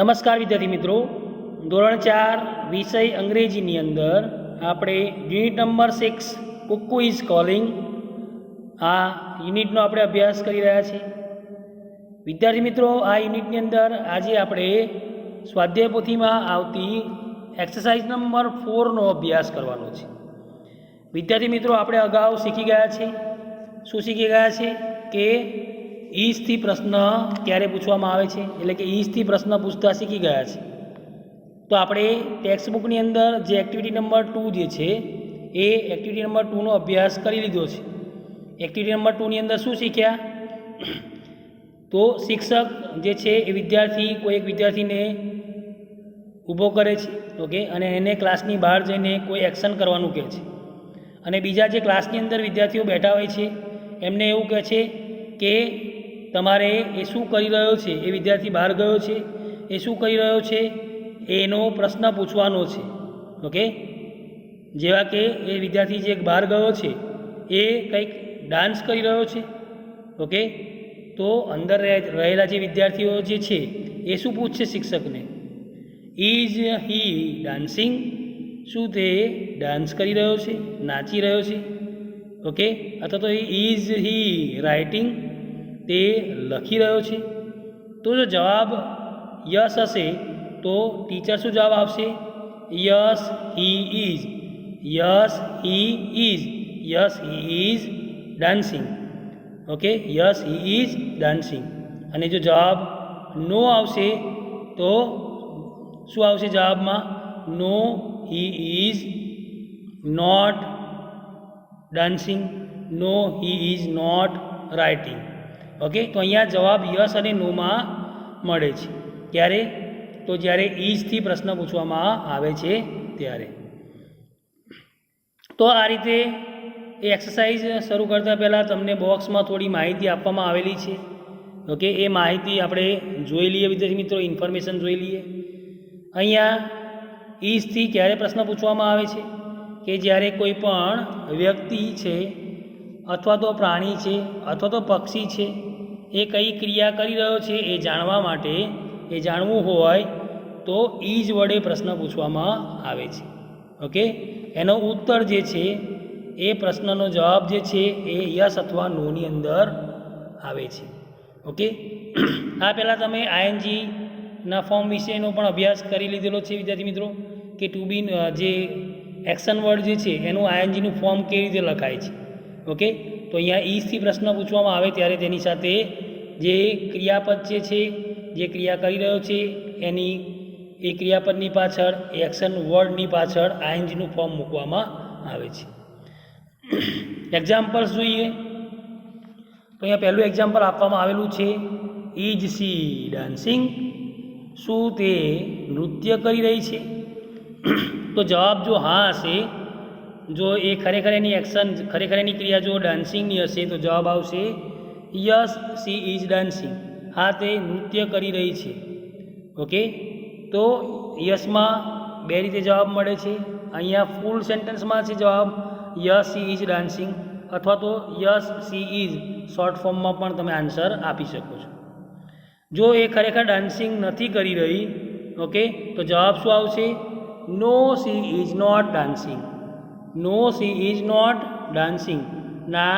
નમસ્કાર વિદ્યાર્થી મિત્રો, ધોરણ 4 વિષય અંગ્રેજીની અંદર આપણે unit number 6 Kuku is calling આ યુનિટનો આપણે અભ્યાસ કરી રહ્યા છીએ. વિદ્યાર્થી મિત્રો, આ યુનિટની અંદર આજે આપણે સ્વાધ્યાય પોથીમાં આવતી એક્સરસાઇઝ નંબર 4નો અભ્યાસ કરવાનો છે. વિદ્યાર્થી મિત્રો, આપણે અગાઉ શીખી ગયા છે. શું શીખી ગયા છે કે ઈઝથી પ્રશ્ન ક્યારે પૂછવામાં આવે છે, એટલે કે ઈઝથી પ્રશ્ન પૂછતા શીખી ગયા છે. તો આપણે ટેક્સ્ટબુકની અંદર જે એક્ટિવિટી નંબર 2 જે છે એ એક્ટિવિટી નંબર 2નો અભ્યાસ કરી લીધો છે. એક્ટિવિટી નંબર 2ની અંદર શું શીખ્યા? તો શિક્ષક જે છે એ કોઈ એક વિદ્યાર્થીને ઊભો કરે છે, ઓકે, અને એને ક્લાસની બહાર જઈને કોઈ એક્શન કરવાનું કહે છે. અને બીજા જે ક્લાસની અંદર વિદ્યાર્થીઓ બેઠા હોય છે એમને એવું કહે છે કે તમારે એ શું કરી રહ્યો છે, એ વિદ્યાર્થી બહાર ગયો છે, એ શું કરી રહ્યો છે એનો પ્રશ્ન પૂછવાનો છે. ઓકે, જેવા કે એ વિદ્યાર્થી જે બહાર ગયો છે એ કંઈક ડાન્સ કરી રહ્યો છે. ઓકે, તો અંદર રહેલા જે વિદ્યાર્થીઓ જે છે એ શું પૂછશે શિક્ષકને? Is he dancing? શું તે ડાન્સ કરી રહ્યો છે, નાચી રહ્યો છે? ઓકે, અથવા તો ઇઝ હી રાઇટિંગ? તે લખી રહ્યો છે? તો જો જવાબ યસ હશે તો ટીચર શું જવાબ આપશે? Yes he is, yes he is, yes he is dancing. Okay, yes he is dancing. અને જો જવાબ નો આવશે તો શું આવશે જવાબમાં? No he is not dancing, no he is not writing. Okay, તો અહીંયા જવાબ યસ અને નોમાં મળે છે. ક્યારે? તો જ્યારે ઇઝથી પ્રશ્ન પૂછવામાં આવે છે ત્યારે. તો આ રીતે એ એક્સરસાઇઝ શરૂ કરતાં પહેલાં તમને બોક્સમાં થોડી માહિતી આપવામાં આવેલી છે. ઓકે, એ માહિતી આપણે જોઈ લઈએ વિદ્યાર્થી મિત્રો, ઇન્ફોર્મેશન જોઈ લઈએ. અહીંયા ઇઝથી ક્યારે પ્રશ્ન પૂછવામાં આવે છે? કે જ્યારે કોઈ પણ વ્યક્તિ છે અથવા તો પ્રાણી છે અથવા તો પક્ષી છે એ કઈ ક્રિયા કરી રહ્યો છે એ જાણવા માટે, એ જાણવું હોય તો ઇઝ વડે પ્રશ્ન પૂછવામાં આવે છે. ઓકે, એનો ઉત્તર જે છે એ પ્રશ્નનો જવાબ જે છે એ યસ અથવા નોની અંદર આવે છે. ઓકે, આ પહેલાં તમે આઈએનજીના ફોર્મ વિશેનો પણ અભ્યાસ કરી લીધેલો છે વિદ્યાર્થી મિત્રો, કે ટુ બી જે એક્શન વર્ડ જે છે એનું આઈએનજીનું ફોર્મ કેવી રીતે લખાય છે. ઓકે, તો અહીંયા ઇઝથી પ્રશ્ન પૂછવામાં આવે ત્યારે તેની સાથે જે ક્રિયાપદ જે છે, જે ક્રિયા કરી રહ્યો છે એની એ ક્રિયાપદની પાછળ, એ એક્શન વર્ડની પાછળ આઈએનજીનું ફોર્મ મૂકવામાં આવે છે. એક્ઝામ્પલ્સ જોઈએ તો અહીંયા પહેલું એક્ઝામ્પલ આપવામાં આવેલું છે, ઇઝ સી ડાન્સિંગ? શું તે નૃત્ય કરી રહી છે? તો જવાબ જો હા હશે, જો એ ખરેખર એની એક્શન, ખરેખર એની ક્રિયા જો ડાન્સિંગની હશે તો જવાબ આવશે યસ સી ઇઝ ડાન્સિંગ. હા, તે નૃત્ય કરી રહી છે. ઓકે, તો યસમાં બે રીતે જવાબ મળે છે. અહીંયા ફૂલ સેન્ટેન્સમાં છે જવાબ યસ સી ઇઝ ડાન્સિંગ, અથવા તો યસ સી ઇઝ શોર્ટ ફોર્મમાં પણ તમે આન્સર આપી શકો છો. જો એ ખરેખર ડાન્સિંગ નથી કરી રહી, ઓકે, તો જવાબ શું આવશે? No she is not dancing. No she is not dancing. ના,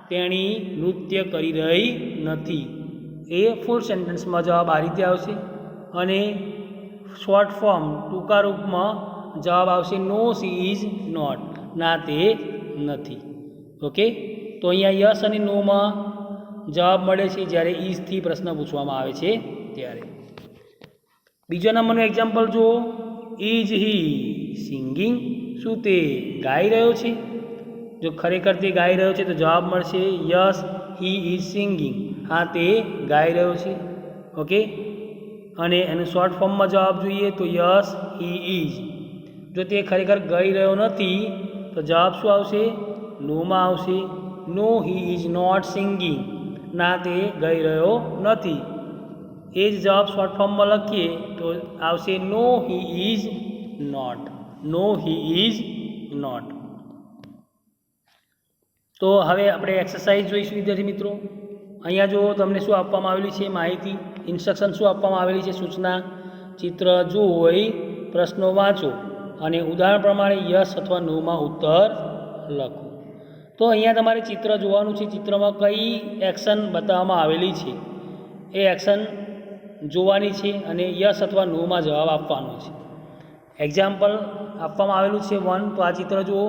તેણી નૃત્ય કરી રહી નથી. એ ફૂલ સેન્ટેન્સમાં જવાબ આ રીતે આવશે. અને શોર્ટ ફોર્મ ટૂંકા રૂપમાં જવાબ આવશે નો સી ઇઝ નોટ. ના, તે નથી. ઓકે, તો અહીંયા યસ અને નોમાં જવાબ મળે છે જ્યારે ઇઝથી પ્રશ્ન પૂછવામાં આવે છે ત્યારે. બીજા નંબરનું એક્ઝામ્પલ જુઓ, ઇઝ હી સિંગિંગ? શું તે ગાઈ રહ્યો છે? જો ખરેખર તે ગાઈ રહ્યો છે તો જવાબ મળશે યસ હી ઇઝ સિંગિંગ. હા, તે ગાઈ રહ્યો છે. ઓકે, અને એનું શોર્ટ ફોર્મમાં જવાબ જોઈએ તો યસ હી ઇઝ. જો તે ખરેખર ગાઈ રહ્યો નથી તો જવાબ શું આવશે? નોમાં આવશે. No he is not singing. ના, તે ગાઈ રહ્યો નથી. એ જ જવાબ શોર્ટ ફોર્મમાં લખીએ તો આવશે no he is not. No he is not. તો હવે આપણે એક્સરસાઇઝ જોઈશું વિદ્યાર્થી મિત્રો. અહીંયા જુઓ તમને શું આપવામાં આવેલી છે માહિતી, ઇન્સ્ટ્રક્શન શું આપવામાં આવેલી છે, સૂચના. ચિત્ર જોઈ પ્રશ્નો વાંચો અને ઉદાહરણ પ્રમાણે યસ અથવા નોમાં ઉત્તર લખો. તો અહીંયા તમારે ચિત્ર જોવાનું છે. ચિત્રમાં કઈ એક્શન બતાવવામાં આવેલી છે એ એક્શન જોવાની છે અને યસ અથવા નોમાં જવાબ આપવાનો છે. એક્ઝામ્પલ આપવામાં આવેલું છે 1. તો આ ચિત્ર જુઓ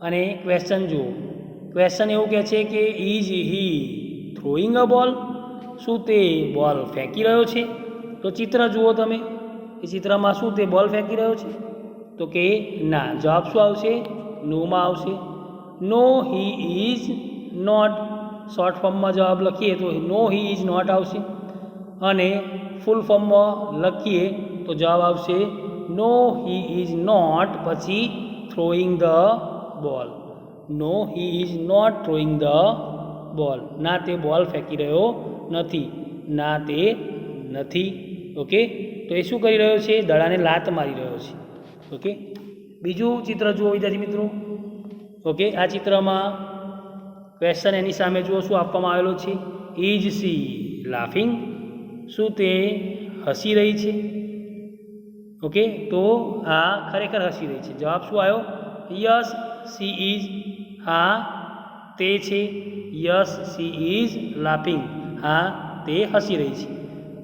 અને ક્વેશ્ચન જુઓ. ક્વેશ્ચન એવું કહે છે કે ઇઝ હી થ્રોઈંગ અ બોલ, શું તે બોલ ફેંકી રહ્યો છે? તો ચિત્ર જુઓ તમે, એ ચિત્રમાં શું તે બોલ ફેંકી રહ્યો છે? તો કે ના. જવાબ શું આવશે? નોમાં આવશે. No he is not. Short ફોર્મમાં જવાબ લખીએ તો નો હી ઇઝ નોટ આવશે અને ફૂલ ફોર્મમાં લખીએ તો જવાબ આવશે નો હી ઇઝ નોટ પછી throwing the ball. No he is not throwing the ball. ના તે બોલ ફેંકી રહ્યો નથી. ના તે નથી. ઓકે, તો એ શું કરી રહ્યો છે? દડાને લાત મારી રહ્યો છે. ઓકે, બીજું ચિત્ર જુઓ વિદ્યાર્થી મિત્રો. ઓકે, આ ચિત્રમાં ક્વેશ્ચન એની સામે જુઓ શું આપવામાં આવેલો છે. ઇઝ સી લાફિંગ, શું તે હસી રહી છે? ઓકે, તો આ ખરેખર હસી રહી છે. જવાબ શું આવ્યો? Yes she is. હા તે છે. Yes she is laughing. હા તે હસી રહી છે.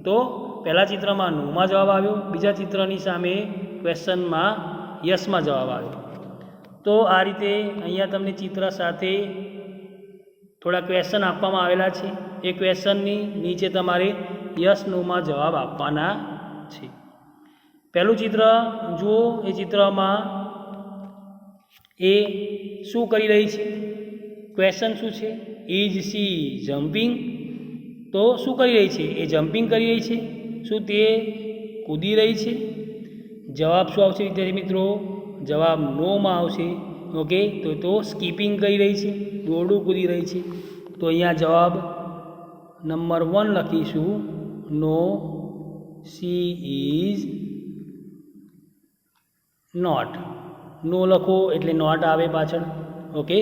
તો પહેલા ચિત્રમાં નોમાં જવાબ આવ્યો, બીજા ચિત્રની સામે ક્વેશ્ચનમાં યસમાં જવાબ આવ્યો. તો આ રીતે અહીંયા તમને ચિત્ર સાથે થોડા ક્વેશ્ચન આપવામાં આવેલા છે. એ ક્વેશ્ચનની નીચે તમારે યસ નોમાં જવાબ આપવાના છે. પહેલું ચિત્ર જુઓ. એ ચિત્રમાં એ શું કરી રહી છે? ક્વેશ્ચન શું છે? Is C jumping. તો શું કરી રહી છે? એ જમ્પિંગ કરી રહી છે. શું તે કૂદી રહી છે? જવાબ શું આવશે વિદ્યાર્થી મિત્રો? જવાબ નોમાં આવશે. ઓકે, તો સ્કીપિંગ કરી રહી છે, દોરડું કૂદી રહી છે. તો અહીંયા જવાબ નંબર 1 લખીશું. No she is not. No લખો એટલે નોટ આવે પાછળ. Okay,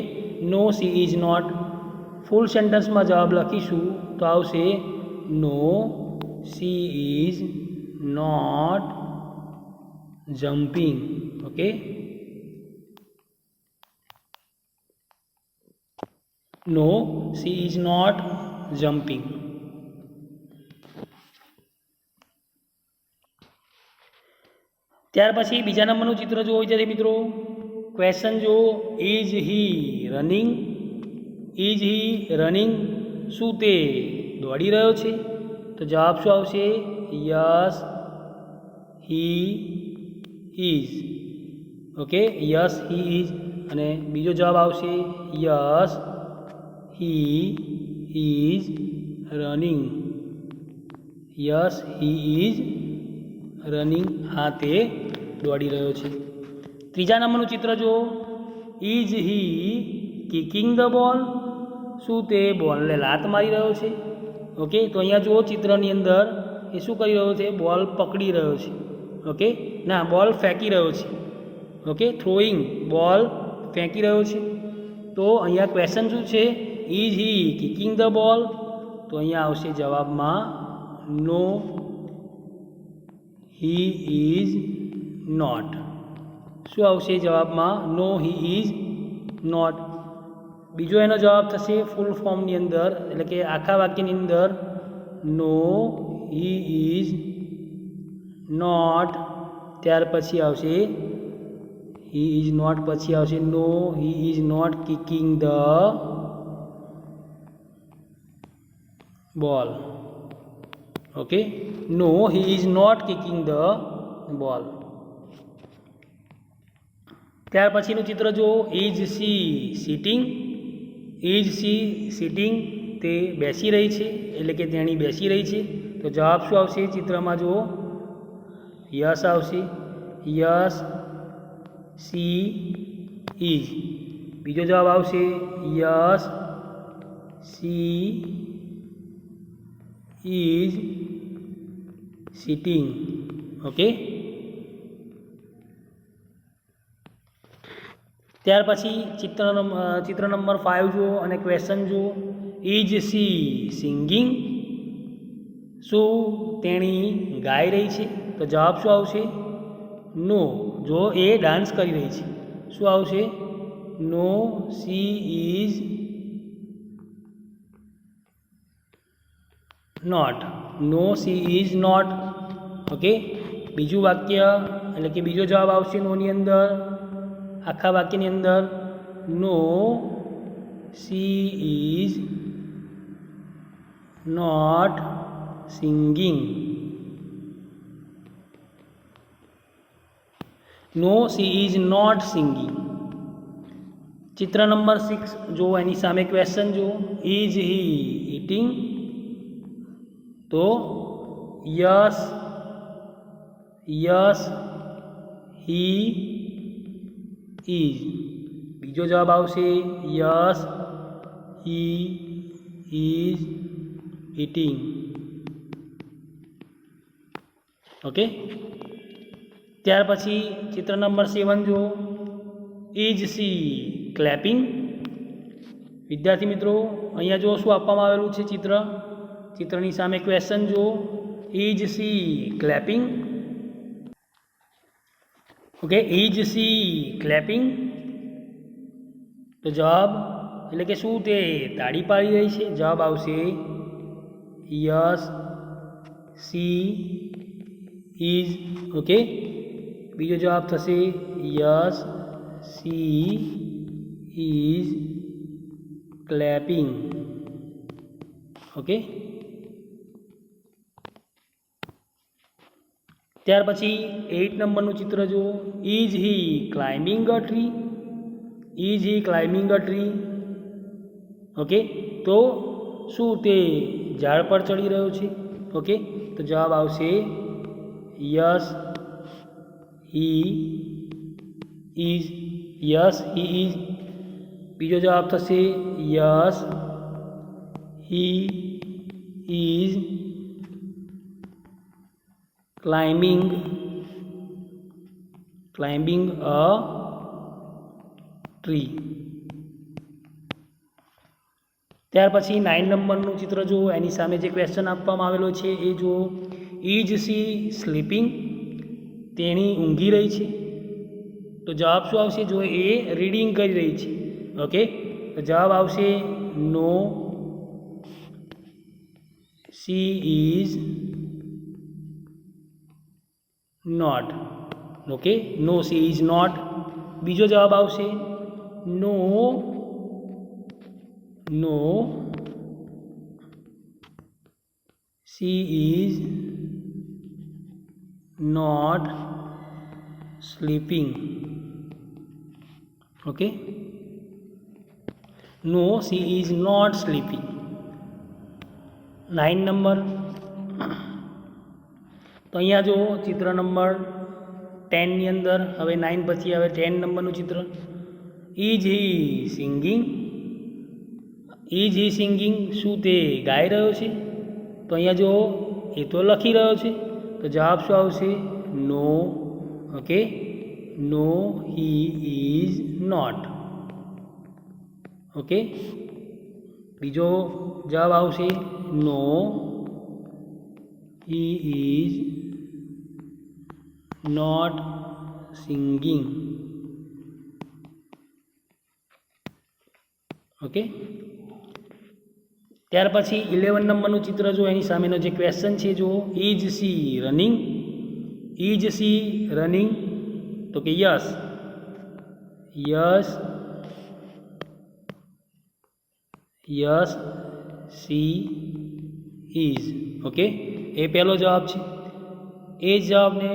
no she is not. Full સેન્ટેન્સમાં જવાબ લખીશું તો આવશે no she is not jumping. Okay, no she is not jumping. ત્યાર પછી બીજા નંબરનું ચિત્ર જુઓ વિદ્યાર્થી મિત્રો. ક્વેશ્ચન જુઓ. Is he running. Is he running, શું તે દોડી રહ્યો છે? તો જવાબ શું આવશે? Yes he is. Okay, yes he is. અને બીજો જવાબ આવશે yes he is running. Yes he is running. હા તે દોડી રહ્યો છે. ત્રીજા નંબરનું ચિત્ર જુઓ. ઇઝ હી કિકિંગ ધ બોલ. શું તે બોલને લાત મારી રહ્યો છે? ઓકે, તો અહીંયા જુઓ ચિત્રની અંદર એ શું કરી રહ્યો છે? બોલ પકડી રહ્યો છે. ઓકે, ના બોલ ફેંકી રહ્યો છે. Okay, throwing. બોલ ફેંકી રહ્યો છે. તો અહીંયા ક્વેશ્ચન શું છે? ઇઝ હી કિકિંગ ધ બોલ. તો અહીંયા આવશે જવાબમાં નો હી ઇઝ નોટ. શું આવશે જવાબમાં? No he is not. બીજો એનો જવાબ થશે ફૂલ ફોર્મની અંદર, એટલે કે આખા વાક્યની અંદર નો હી ઇઝ નોટ. ત્યાર પછી આવશે હી ઇઝ નોટ, પછી આવશે no he is not kicking the ball. Okay, no he is not kicking the ball. ત્યાર પછીનું ચિત્ર જુઓ. Is she sitting. Is she sitting, તે બેસી રહી છે, એટલે કે તેણી બેસી રહી છે. તો જવાબ શું આવશે? ચિત્રમાં જુઓ યસ આવશે. Yes she is. બીજો જવાબ આવશે yes she is sitting. Okay, ત્યાર પછી ચિત્ર નંબર 5 જુઓ અને ક્વેશ્ચન જુઓ. Is C singing? શું તેણી ગાઈ રહી છે? તો જવાબ શું આવશે? નો. જો એ ડાન્સ કરી રહી છે. શું આવશે? No she is not. No she is not. Okay, બીજું વાક્ય એટલે કે બીજો જવાબ આવશે નોની અંદર, આખા વાક્યની અંદર. No she is not singing. No she is not singing. ચિત્ર નંબર 6 જો, એની સામે ક્વેશ્ચન જો, ઇઝ હી ઇટિંગ? તો યસ, યસ હી ઇઝ. બીજો જવાબ આવશે yes he is eating. Okay, ત્યાર પછી ચિત્ર નંબર 7 જો, ઇઝ સી ક્લેપિંગ? વિદ્યાર્થી મિત્રો, અહીંયા જો શું આપવામાં આવેલું છે ચિત્રની સામે ક્વેશ્ચન જો, is C clapping? Okay, is C clapping? તો જવાબ એટલે કે શું તે તાળી પાડી રહી છે? જવાબ આવશે યસ સી ઇઝ. ઓકે, બીજો જવાબ થશે yes she is clapping. Okay, ત્યાર પછી 8 નંબરનું ચિત્ર જો, is he climbing a tree? Is he climbing a tree? Okay, તો શું તે ઝાડ પર ચડી રહ્યો છે? ઓકે, તો જવાબ આવશે yes he is. Yes he is. બીજો જવાબ થશે yes he is climbing a tree. ત્યાર પછી 9 નંબરનું ચિત્ર જો, એની સામે જે ક્વેશ્ચન આપવામાં આવેલો છે એ જો, ઇઝ સી સ્લીપિંગ? તેણી ઊંઘી રહી છે? તો જવાબ શું આવશે? જો એ રીડિંગ કરી રહી છે. ઓકે, તો જવાબ આવશે no she is not. Okay, no she is not. બીજો જવાબ આવશે no she is not sleeping. Okay, no she is not sleeping. 9 number. તો અહીંયા જો ચિત્ર નંબર 10 ની અંદર, હવે 9 પછી હવે 10 નંબરનું ચિત્ર, is he singing? Is he singing? શું તે ગાઈ રહ્યો છે? તો અહીંયા જો એ તો લખી રહ્યો છે, તો જવાબ શું આવશે? No. Okay, no he is not. Okay, બીજો જવાબ આવશે no he is not singing. Okay, ત્યાર પછી 11 નંબરનું ચિત્ર જો, એની સામેનો જે ક્વેશ્ચન છે જો, is she running? Is she running? તો કે yes, yes yes she is. Okay, એ પહેલો જવાબ છે. એ જ જવાબને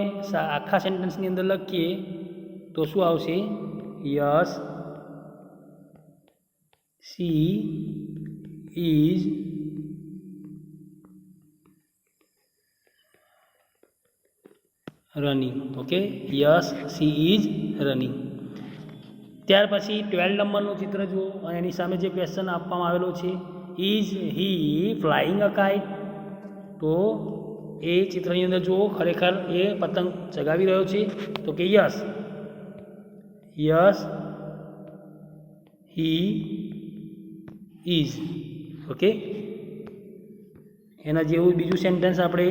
આખા સેન્ટેન્સની અંદર લખીએ તો શું આવશે? Yes she is running. Okay, yes she is running. ત્યાર પછી 12 નંબરનું ચિત્ર જુઓ અને એની સામે જે ક્વેશ્ચન આપવામાં આવેલો છે, is he flying a kite? તો એ ચિત્રની અંદર જુઓ, ખરેખર એ પતંગ ચગાવી રહ્યો છે. તો કે yes, yes he is. Okay, એના જેવું બીજું સેન્ટેન્સ આપણે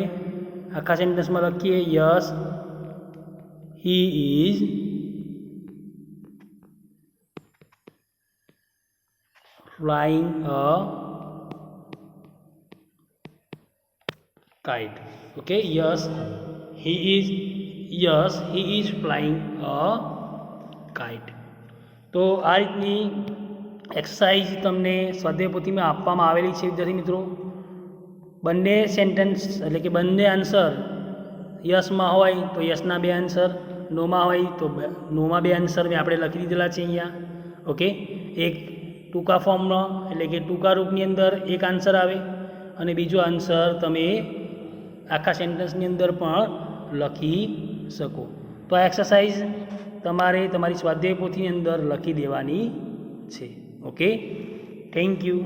આખા સેન્ટેન્સમાં લખીએ. Yes he is flying a kite. Okay, yes he is flying a kite. તો આ રીતની એક્સરસાઇઝ તમને સ્વાધ્યાય પોથીમાં આપવામાં આવેલી છે વિદ્યાર્થી મિત્રો. બંને સેન્ટેન્સ એટલે કે બંને આન્સર યસમાં હોય તો યસના 2 આન્સર, નોમાં હોય તો નોમાં 2 આન્સર મેં આપણે લખી દીધેલા છે અહીંયા. ઓકે, એક ટૂંકા ફોર્મનો એટલે કે ટૂંકા રૂપની અંદર એક આન્સર આવે અને બીજો આન્સર તમે આખા સેન્ટેન્સની અંદર પણ લખી શકો. તો આ એક્સરસાઇઝ તમારે તમારી સ્વાધ્યાય પોથીની અંદર લખી દેવાની છે. Okay, thank you.